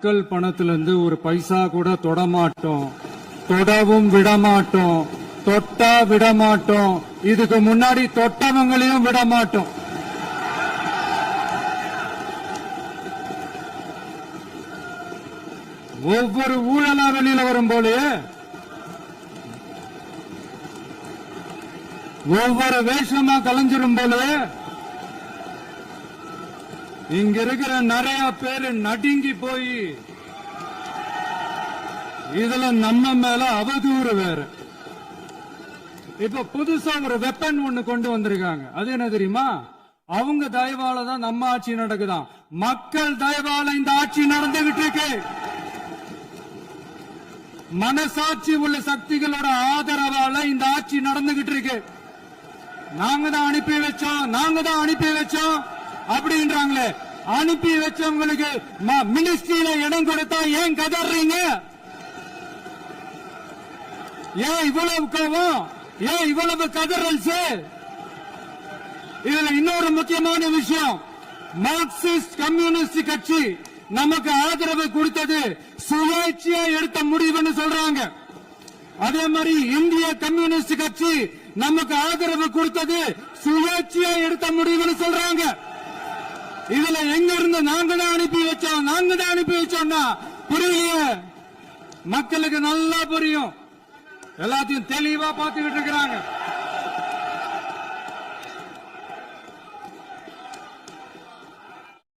மக்கள் பணத்திலிருந்து ஒரு பைசா கூட தொடமாட்டோம், தொடவும் விடமாட்டோம், தொட்டா விடமாட்டோம், இதுக்கு முன்னாடி தொட்டவங்களையும் விடமாட்டோம். ஒவ்வொரு ஊழலா வெளியில வரும் போலே, ஒவ்வொரு வேஷமா கலைஞ்சிரும் போலே, இங்க இருக்கிற நிறைய பேரு நடுங்கி போய் இதுல நம்ம மேல அவதூறு வேற. இப்ப புதுசா ஒரு வெப்பன் ஒண்ணு கொண்டு வந்திருக்காங்க. அது என்ன தெரியுமா? அவங்க தயவால தான் நம்ம ஆட்சி நடக்குதாம். மக்கள் தயவால இந்த ஆட்சி நடந்துகிட்டு இருக்கு. மனசாட்சி உள்ள சக்திகளோட ஆதரவால இந்த ஆட்சி நடந்துகிட்டு இருக்கு. நாங்க தான் அனுப்பி வச்சோம், நாங்க தான் அனுப்பி வச்சோம் அப்படின்றாங்களே. அனுப்பி வச்சவங்களுக்கு மினிஸ்ட்ரியில இடம் கொடுத்தா ஏன் கதறீங்க? ஏன் இவ்வளவு கோவம்? ஏன் இவ்வளவு கதறல்ஸ்? இதுல இன்னொரு முக்கியமான விஷயம், மார்க்சிஸ்ட் கம்யூனிஸ்ட் கட்சி நமக்கு ஆதரவு கொடுத்தது சுயேட்சையா எடுத்த முடிவுன்னு சொல்றாங்க. அதே மாதிரி இந்திய கம்யூனிஸ்ட் கட்சி நமக்கு ஆதரவு கொடுத்தது சுயேட்சையா எடுத்த முடிவுன்னு சொல்றாங்க. இதுல எங்க இருந்து நாங்க தான் அனுப்பி வச்சோம், நாங்க தான் அனுப்பி வச்சோம்னா புரியலையே. மக்களுக்கு நல்லா புரியும், எல்லாத்தையும் தெளிவா பார்த்துக்கிட்டு இருக்கிறாங்க.